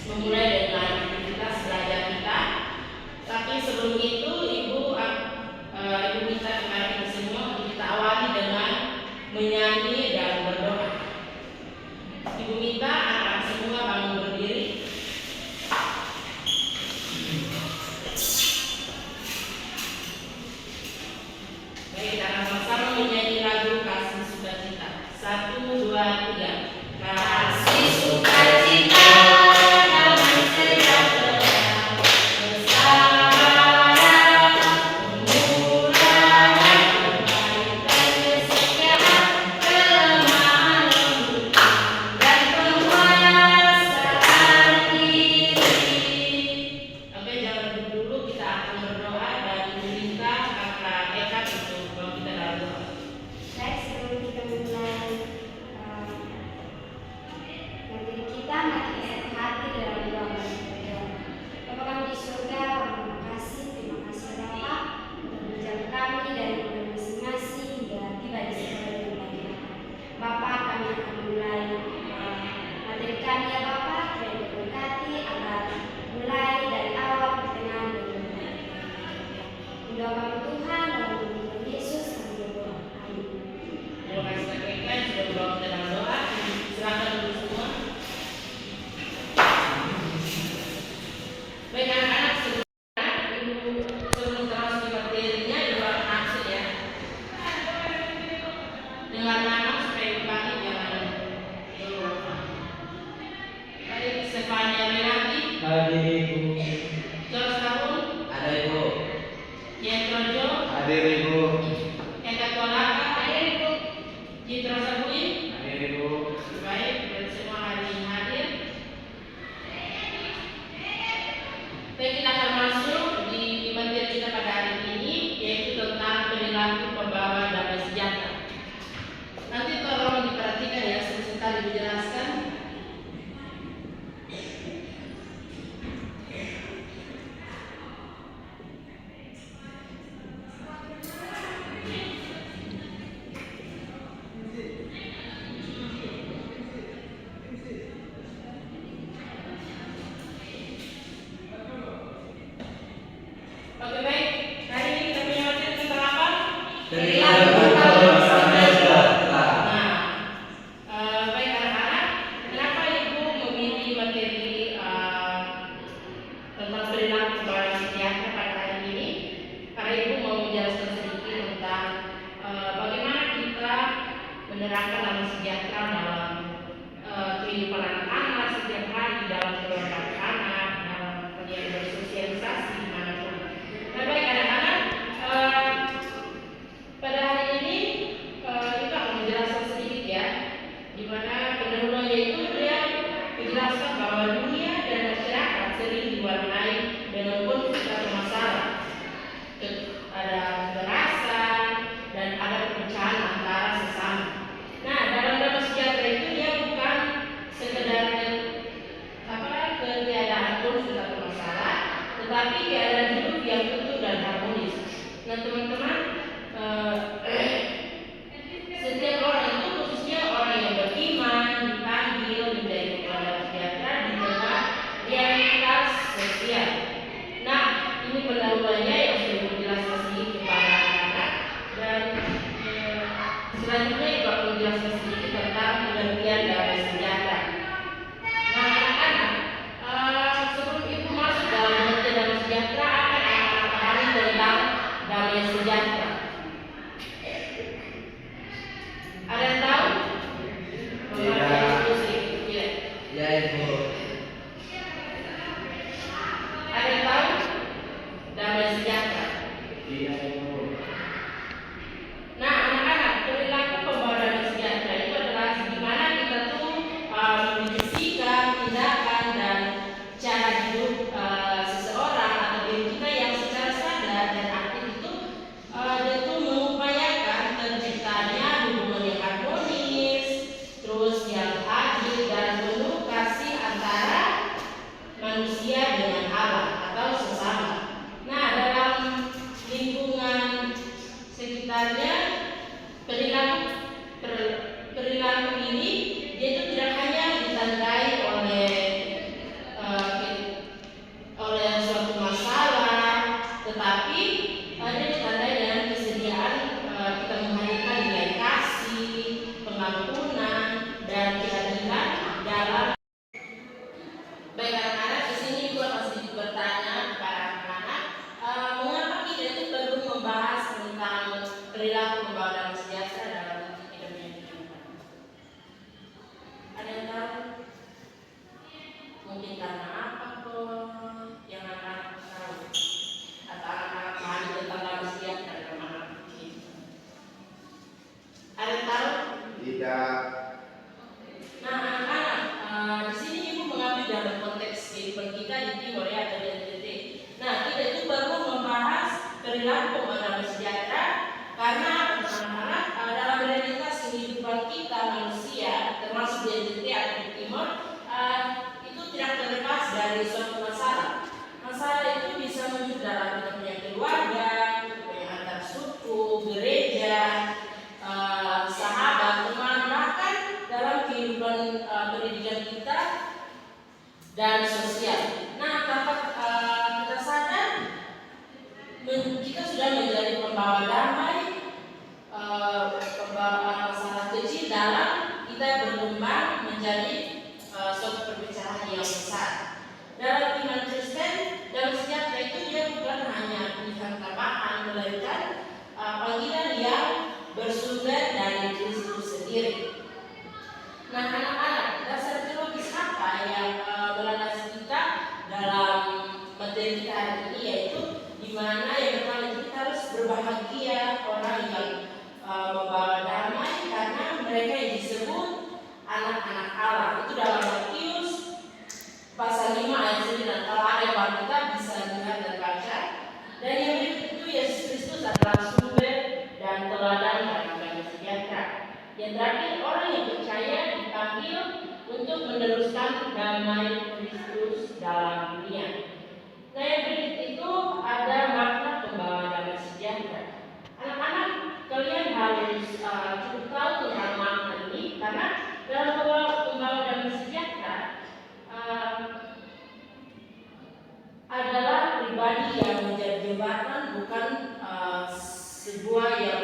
memulai dengan aktivitas belajar kita. Tapi sebelum itu Ibu minta kepada kita semua kita awali dengan menyanyi dan berdoa. Ibu minta anak-anak semua bangun berdiri. Baik, kita akan sama-sama menyanyi lagu Kasih Sukacita. 1, 2, 3. Kasih sukacita. karena apa kok? Yang anak-anak tahu atau anak-anak pahami tentang damai sejahtera dalam anak kecil? Ada tahu? Tidak. Nah, anak-anak, di sini ibu mengambil dalam konteks kehidupan kita di Timor ya atau di NTT. Nah, kita itu baru membahas perilaku damai sejahtera karena anak-anak dalam realitas kehidupan kita manusia termasuk di NTT atau di Timor itu tidak terlepas dari suatu masalah. Masalah itu bisa muncul dalam kita punya keluarga, kita punya antar suku, gereja, sahabat, teman, bahkan dalam kehidupan pendidikan kita dan sosial. Nah, dapat kita sadar kita sudah menjadi pembawa damai, pembawa masalah kecil dalam kita berkembang menjadi suatu perpecahan yang besar. Dalam iman Kristen, damai sejahtera itu dia bukan hanya pilihan tambahan, melainkan panggilan yang bersumber dari Kristus sendiri. Nah, anak-anak, dasar teologis apa yang melandasi kita dalam materi kita hari ini, yaitu di mana yang pertama kita harus berbahagia orang yang membawa damai karena mereka yang disebut anak-anak Allah. Itu dalam Matius pasal 5 ayat 9. Kalau ada yang kita bisa lihat dan baca. Dan yang berikut itu Yesus Kristus adalah sumber dan teladan dalam damai sejahtera. Yang terakhir, orang yang percaya dipanggil untuk meneruskan damai Kristus dalam dunia. Nah, yang berikut itu ada makna pembawa damai sejahtera. Anak-anak, kalian harus cukup tahu tentang makna ini karena dalam pembawa damai sejahtera adalah pribadi yang menjadi jembatan, bukan sebuah yang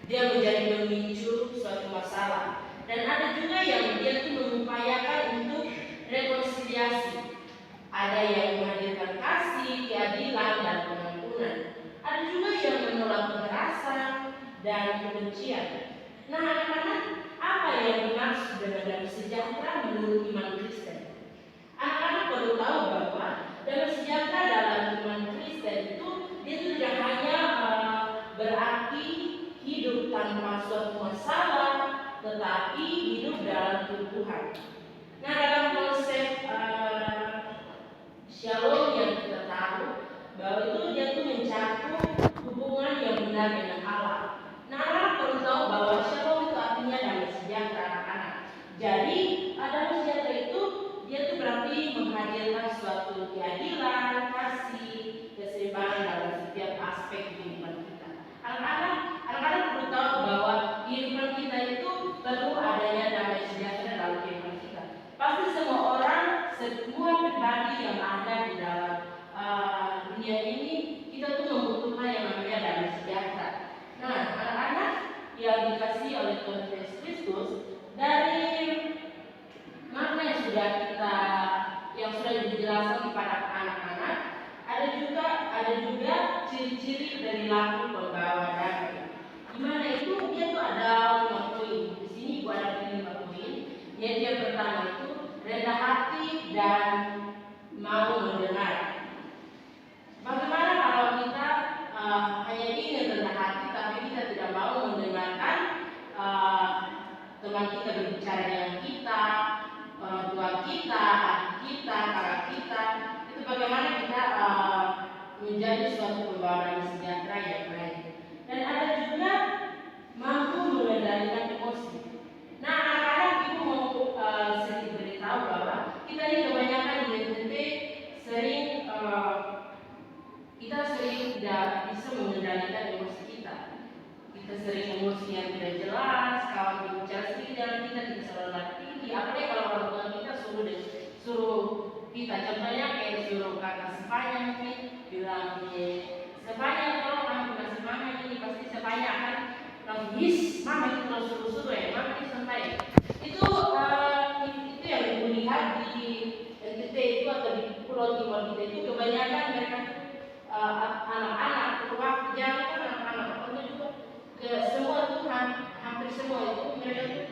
dia menjadi pemicu suatu masalah. Dan ada juga yang dia itu mengupayakan untuk rekonsiliasi. Ada yang menghadirkan kasih, keadilan, dan pengampunan. Ada juga yang menolak kekerasan dan kebencian. Nah, anak-anak, apa yang dimaksud dengan damai sejahtera menurut iman Kristen? Anak-anak perlu tahu bahwa damai sejahtera dalam iman Kristen itu dia tidak hanya berarti hidup tanpa suatu masalah, tetapi hidup dalam ketuhanan. Nah, dalam konsep Shalom yang kita tahu bahwa itu dia tuh mencakup hubungan yang benar dengan Allah. Nah, anak perlu tahu bahwa Shalom itu artinya damai sejahtera anak-anak. Jadi damai sejahtera itu dia tuh berarti menghadirkan suatu keadilan, kasih, keseimbangan dalam setiap aspek kehidupan kita. Anak-anak perlu tahu bahwa kehidupan kita itu perlu adanya damai sejahtera dalam kehidupan kita. Pasti semua orang, semua pribadi yang ada di dalam dunia ini, kita tuh membutuhkan yang namanya damai sejahtera. Nah, anak-anak yang dikasihi oleh Tuhan Yesus Kristus, dari makna yang sudah dijelaskan kepada anak-anak, ada juga ciri-ciri dari laku pembawa damai. Gimana itu? Dia tuh ada 5 poin. Di sini gua ada 5 poin. Yaitu yang pertama itu rendah hati dan mau mendengar. Bagaimana kalau kita hanya ingin rendah hati tapi kita tidak mau mendengarkan teman kita berbicara dengan kita, orang tua kita, adik kita, kakak kita, itu bagaimana kita menjadi suatu pembawa damai sejahtera yang baik. Dan ada juga mampu mengendalikan emosi. Nah, anak-anak, ibu mau sedikit beritahu bahwa kita ini kebanyakan di NTT kita sering tidak bisa mengendalikan emosi kita. Kita sering emosi yang tidak jelas, kawan berbicara sedikit dalam kita tidak selalu tinggi. Apalagi kalau orang tua kita suruh kita, contohnya kayak suruh kakak sepanjang mungkin bilang sepanjang kalau kamu kasih mama ini pasti sepanjang kan his mama itu kalau suruh ya mama ini sampai itu yang ibu lihat di NTT itu atau di Pulau Timor kita itu kebanyakan mereka anak-anak waktu jangan kan anak-anak pokoknya juga ke semua itu hampir semua itu mereka itu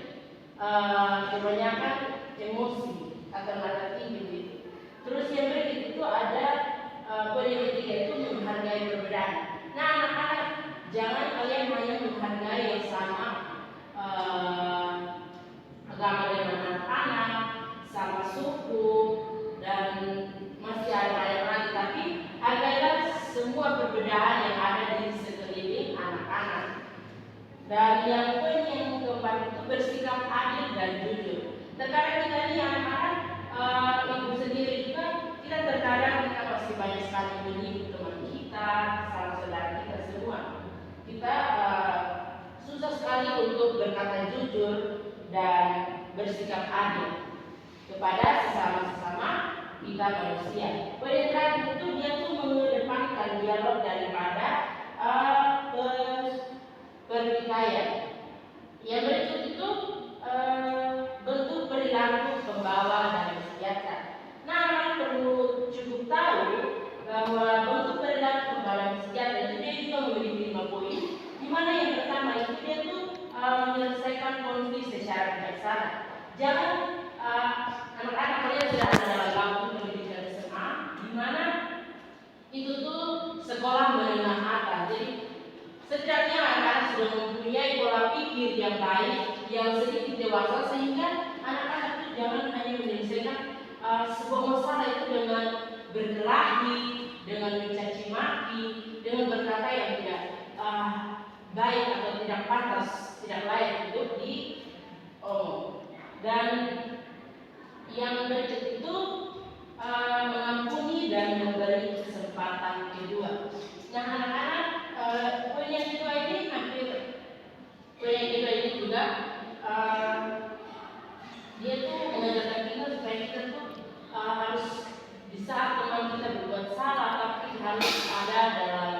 kebanyakan emosi atau nada tinggi gitu. Terus yang berikut itu ada poin yang ketiga itu menghargai perbedaan. Nah anak-anak, jangan kalian hanya menghargai yang sama agama dengan anak-anak, sama suku, dan masih ada yang lain, tapi hargailah semua perbedaan yang ada di sekeliling anak-anak. Dan yang poin yang keempat itu bersikap adil dan jujur. Terkadang kita ini anak-anak, ibu sendiri juga, kita terkadang kita masih banyak sekali menipu teman kita, saudara kita semua. Kita susah sekali untuk berkata jujur dan bersikap adil kepada sesama kita manusia. Poin yang terakhir itu dia tuh mengedepankan dialog daripada pertikaian. Yang berikut itu bentuk perilaku pembawa damai sejahtera. Nah, kalian perlu cukup tahu bahwa bentuk perilaku pembawa damai sejahtera itu dia juga memiliki 5 poin. Di mana yang pertama itu dia tuh menyelesaikan konflik secara bijaksana. Jangan anak-anak kalian sudah ada dalam bangku pendidikan SMA, di mana itu tuh sekolah menengah atas. Jadi setidaknya anak-anak sudah mempunyai pola pikir yang baik, yang sedikit dewasa, sehingga anak-anak itu jangan hanya menyelesaikan sebuah masalah itu dengan berkelahi, dengan mencaci maki, dengan berkata yang tidak baik atau tidak pantas, tidak layak untuk diomong. Dan yang berikut itu mengampuni dan memberi kesempatan kedua. Nah anak-anak, poin yang kedua ini juga dia tuh mengajarkan kita supaya kita tuh harus di saat teman kita berbuat salah, tapi harus ada dalam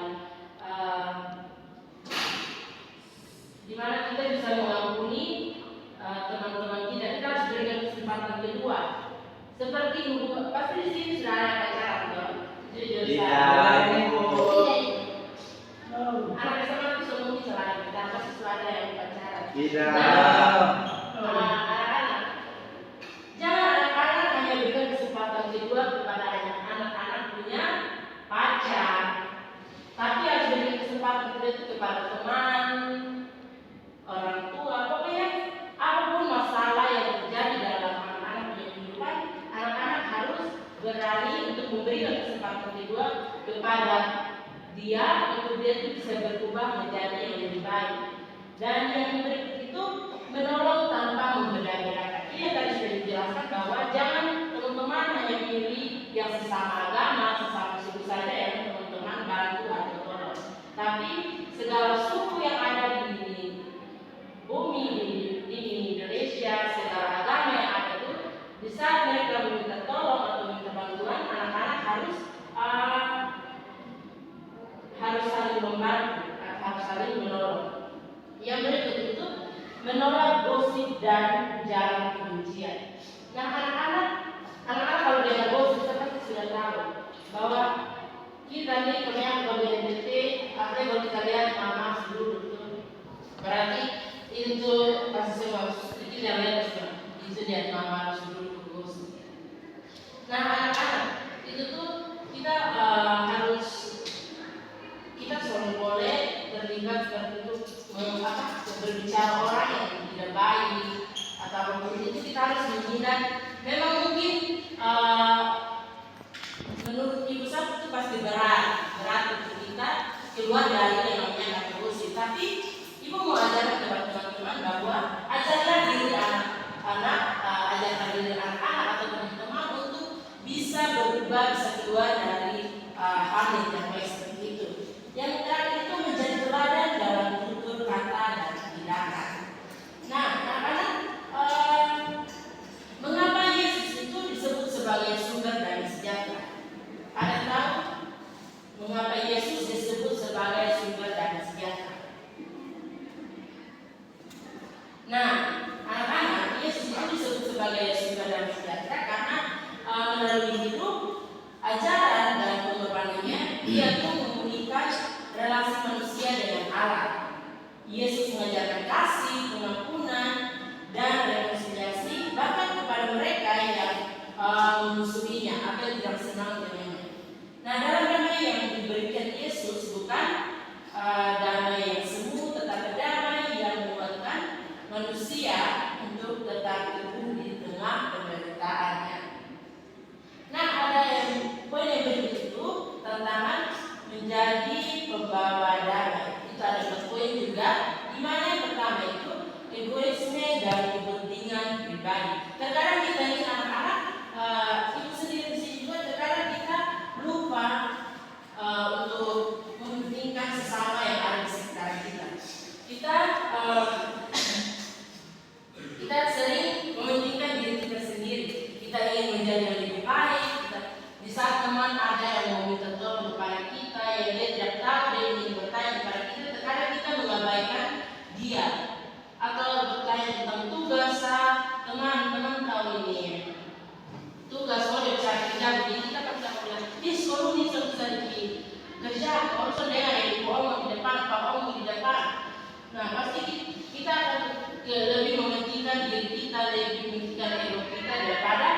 di mana kita bisa mengampuni teman-teman kita. Kita harus berikan kesempatan kedua. Seperti ibu, pasti di sini sudah ada pacaran kan? Anak SMA itu semua selain kita pasti sudah ada yang pacaran. Anak-anak, jangan anak-anak hanya berikan kesempatan kedua kepada anak-anak punya pacar, tapi harus berikan kesempatan kedua itu kepada teman, orang tua, pokoknya apapun masalah yang terjadi dalam anak-anak punya kehidupan, anak-anak harus berani untuk memberikan kesempatan kedua kepada dia untuk dia bisa berubah menjadi yang lebih baik. Dan yang berikut itu menolong tanpa membeda-bedakan. Ini tadi sudah dijelaskan bahwa jangan teman-teman hanya pilih yang sesama agama, sesama suku saja yang teman-teman bantu atau tolong, tapi segala suku yang ada di bumi di Indonesia, segala agama yang ada itu, di saat mereka meminta tolong atau minta bantuan, anak-anak harus saling membantu, harus saling menolong. Yang berikut itu menolak gosip dan ujaran kebencian. Nah anak-anak kalau dengar gosip, kita pasti sudah tahu bahwa kita nih kemudian LGBT, artinya kalau kita lihat mama dulu berarti itu pasti semua kita lihat itu dia mama dulu gosip. Nah anak-anak itu tuh kita kita selalu boleh terlibat seperti itu, berbicara orang yang tidak baik atau apapun itu kita harus menghindar. Memang mungkin menurut ibu saya itu pasti berat untuk kita keluar dari yang namanya kata gosip. Tapi ibu mau ajarkan kepada teman-teman bahwa ajarkan diri anak-anak, ajarkan diri anak-anak atau teman-teman untuk bisa berubah, bisa keluar dari hal yang baik seperti itu. Yang terakhir itu menjadi teladan dalam tutur kata dan tindakan. Nah, anak-anak, mengapa Yesus itu disebut sebagai sumber damai sejahtera? Ada tahu mengapa Yesus disebut sebagai sumber damai sejahtera? Nah, anak-anak, Yesus itu disebut sebagai sumber damai sejahtera karena melalui hidup, ajaran dan pengorbanannya, dia itu memulihkan relasi manusia dengan Allah. Yesus mengajarkan kasih, pengampunan, dan rekonsiliasi bahkan kepada mereka yang memusuhinya atau ini tugas mau dicari kerja begini, kita kan tidak bilang, sekolah ini bisa dikerja, kalau saudara yang ibu om di depan, pak om di depan. Nah pasti kita akan lebih mementingkan diri kita, lebih mementingkan ego kita daripada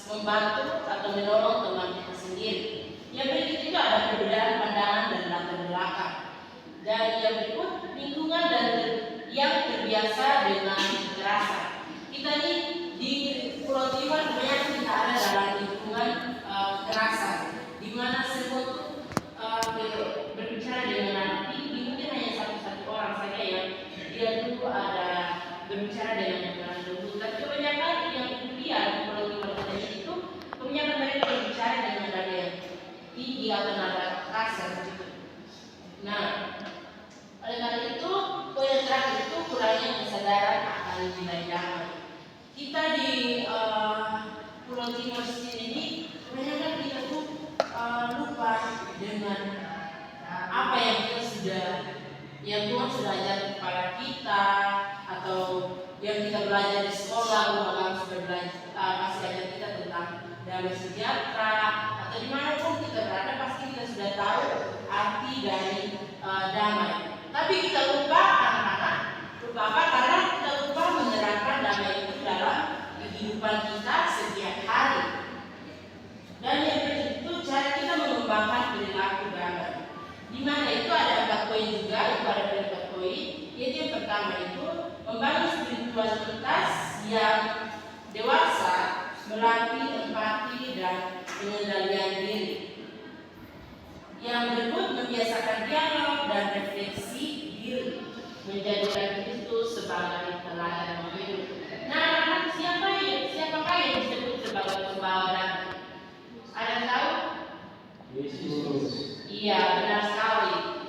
membantu atau menolong teman kita sendiri. Yang berikut itu ada perbedaan pandangan dan latar belakang. Dan yang berikut lingkungan dan yang terbiasa dengan kekerasan. Kita ini di Pulau Timur kebanyakan kita ada dalam lingkungan kekerasan, di mana semua itu berbicara dengan anak tinggi. Mungkin hanya satu orang saja yang dia dulu ada berbicara dengan anak lembut. Tapi kebanyakan yang kuliah di Pulau Timur itu kebanyakan mereka berbicara dengan nada yang tinggi atau nada kasar gitu. Nah, oleh karena itu, poin yang terakhir itu kurangnya kesadaran akan nilai damai. Kita di Pulau Timur sini kebanyakan kita tuh lupa dengan apa yang kita yang Tuhan sudah ajar kepada kita, atau yang kita belajar di sekolah, Tuhan sudah pasti ajar kita tentang damai sejahtera, atau dimanapun kita berada pasti kita sudah tahu arti dari damai. Tapi kita lupa anak-anak, lupa apa? Karena kita lupa menerapkan damai itu dalam kehidupan kita setiap hari. Dan yang itu cara kita mengembangkan perilaku damai. Di mana itu ada 4 poin juga, itu ada 4 poin. Yaitu yang pertama itu membangun spiritualitas yang dewasa, melatih empati dan pengendalian diri. Yang berikut membiasakan dialog dan refleksi diri, menjadikan Kristus sebagai teladan hidup. Nah, siapakah yang disebut sebagai pembawa damai? Ada tahu? Yesus. Iya, benar sekali.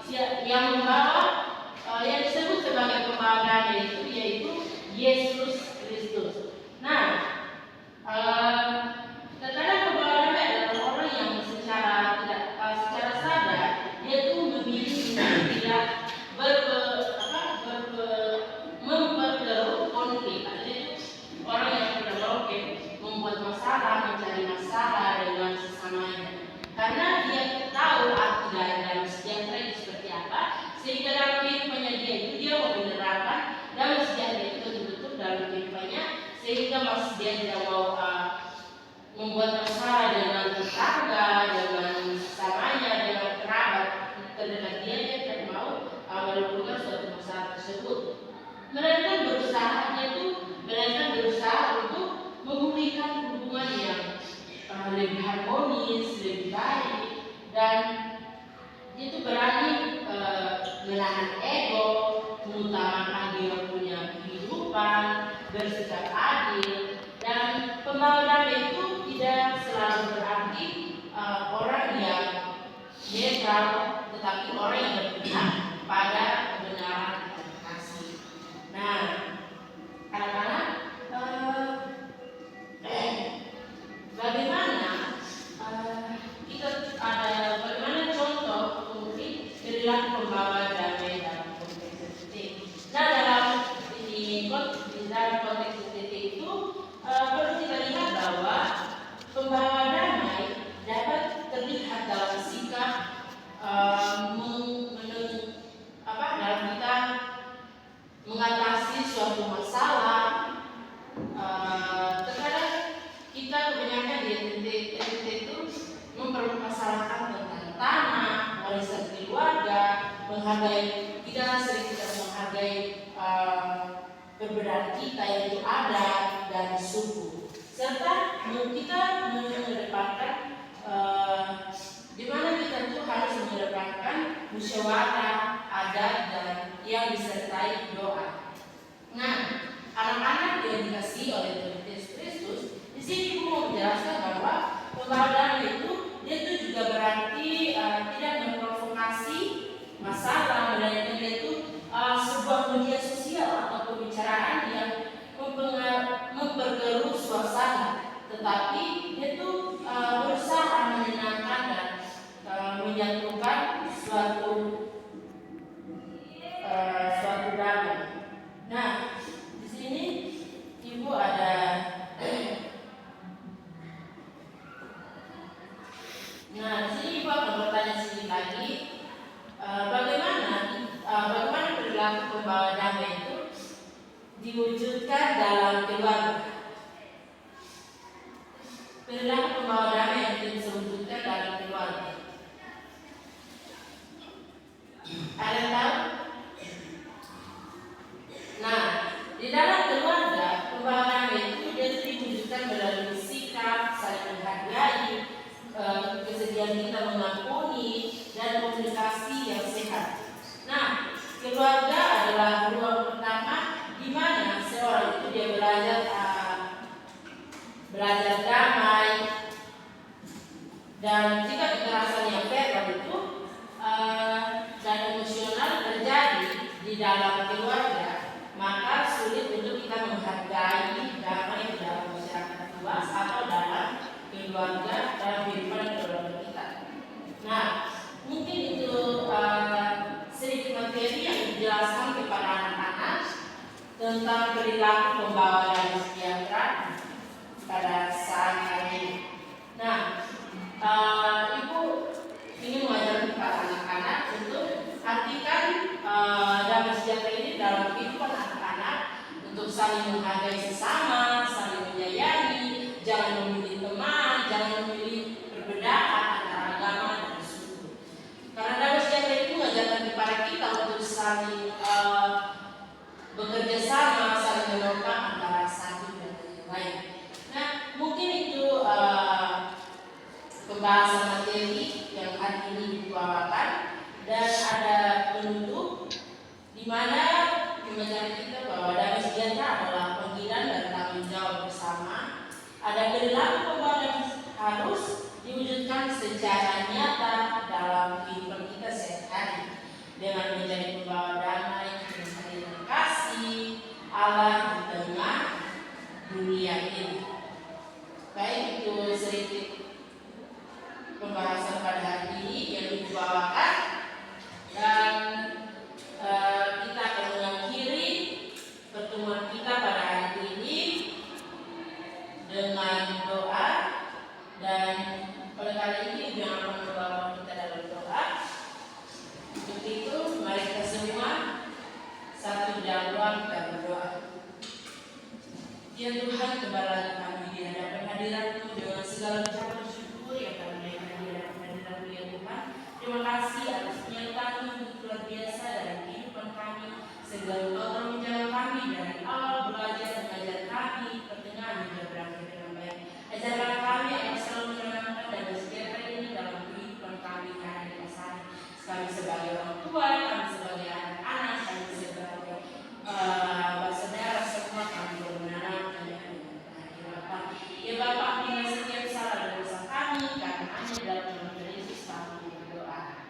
Yang membawa, yang disebut sebagai pembawa damai itu yaitu Yesus Kristus. Nah, terkadang pembawa damai adalah orang yang secara sadar dia tuh memilih tidak memperkeruh konflik. Artinya orang yang tidak mau membuat masalah, mencari masalah dengan sesamanya. Karena dia tahu arti dari damai sejahtera itu seperti apa, sehingga dalam kehidupannya dia mau menerapkan damai sejahtera itu betul-betul dalam kehidupannya, sehingga dia tidak mau membuat masalah dengan tetangga, dengan sesamanya, dengan kerabat terdekat dia tidak mau melakukan suatu masalah tersebut. Melainkan berusaha untuk memulihkan hubungan yang lebih harmonis, lebih baik, dan itu berani menahan ego, mengutamakan dia punya kehidupan, bersikap adil. Dan pembawa damai itu tidak selalu berarti orang yang netral, tetapi orang yang berpihak pada kebenaran dan kasih. Nah, anak-anak, bagaimana bagaimana contoh mungkin perilaku pembawa damai dalam konteks seperti. Nah, dalam konteks seperti itu perlu kita lihat bahwa pembawa damai dapat terlihat dalam sikap dalam kita mengatasi suatu masalah. Terkadang kita kebanyakan di NTT itu mempermasalahkan tentang tanah, warisan keluarga, kita sering tidak menghargai perbedaan kita yaitu adat dan suku, serta kita mengedepankan di mana kita tuh harus mengedepankan musyawarah, adat dan yang disertai doa. Nah, anak-anak yang dikasihi oleh Tuhan Yesus Kristus, di sini Ibu mau menjelaskan bahwa pembawa damai itu juga berarti tidak memprovokasi masalah, melainkan itu sebuah media sosial atau pembicaraan yang memperkeruh suasana, tetapi itu berusaha menyenangkan dan menyatukan suatu damai. Nah, di sini Ibu ada perilaku pembawa damai yang kita bisa wujudkan dalam keluarga. Ada yang tahu? Nah, di dalam keluarga pembawa damai itu dia diwujudkan melalui sikap, saling menghargai, kesediaan kita mengampuni, dan komunikasi yang sehat. Nah, keluarga adalah ruang pertama di mana seorang itu dia belajar damai, dan jika kekerasan yang verbal itu dan emosional terjadi di dalam keluarga, maka sulit untuk kita menghargai damai di dalam masyarakat luas atau dalam keluarga, dalam kehidupan keluarga kita. Nah, mungkin itu sedikit materi yang dijelaskan kepada anak-anak tentang perilaku pembawa damai sejahtera pada saat hari ini. Nah, Ibu ingin mengajarkan kepada anak-anak untuk artikan damai sejahtera ini dalam kehidupan anak-anak, untuk saling menghargai sesama, saling menyayangi, jangan memilih teman, jangan memilih perbedaan antara agama dan suku. Karena damai sejahtera itu mengajarkan kepada kita untuk saling bekerja sama, saling menopang antara satu dan yang lain. Nah, mungkin itu pembahasan materi yang hari ini dibawakan, dan ada penutup di mana mengajarkan kita bahwa damai sejahtera adalah panggilan dan tanggung jawab bersama. Ada perilaku pembawa damai harus diwujudkan secara nyata dalam kehidupan kita sehari-hari dengan menjadi pembawa damai, dengan kasih Allah di tengah dunia ini. Baik, itu sedikit pembahasan pada hari ini yang dibawakan, dan kita akan mengakhiri pertemuan kita pada hari ini dengan doa, dan oleh kali ini yang akan membawa kita dalam doa. Untuk itu, mari kita semua satu dalam doa kita berdoa. Ya Tuhan, kembali kami di hadapan hadirat-Mu dengan segala ucapan syukur yang kami naikkan di hadapan hadirat-Mu ya Tuhan. Terima kasih atas penyertaan-Mu yang luar biasa dalam kehidupan kami, sehingga Engkau telah menjaga kami dari awal belajar mengajar kami, pertengahan hingga berakhir dengan baik. Ajarlah kami agar selalu menanamkan dan sejahtera ini dalam kehidupan kami hari ini. Kami sebagai orang tua, kami sebagai anak-anak, kami sebagai bersaudara semua, kami menanamkan dengan Bapak. Ya Bapak, dengan setiap salah dan dosa kami, karena hanya dalam nama Yesus kami berdoa.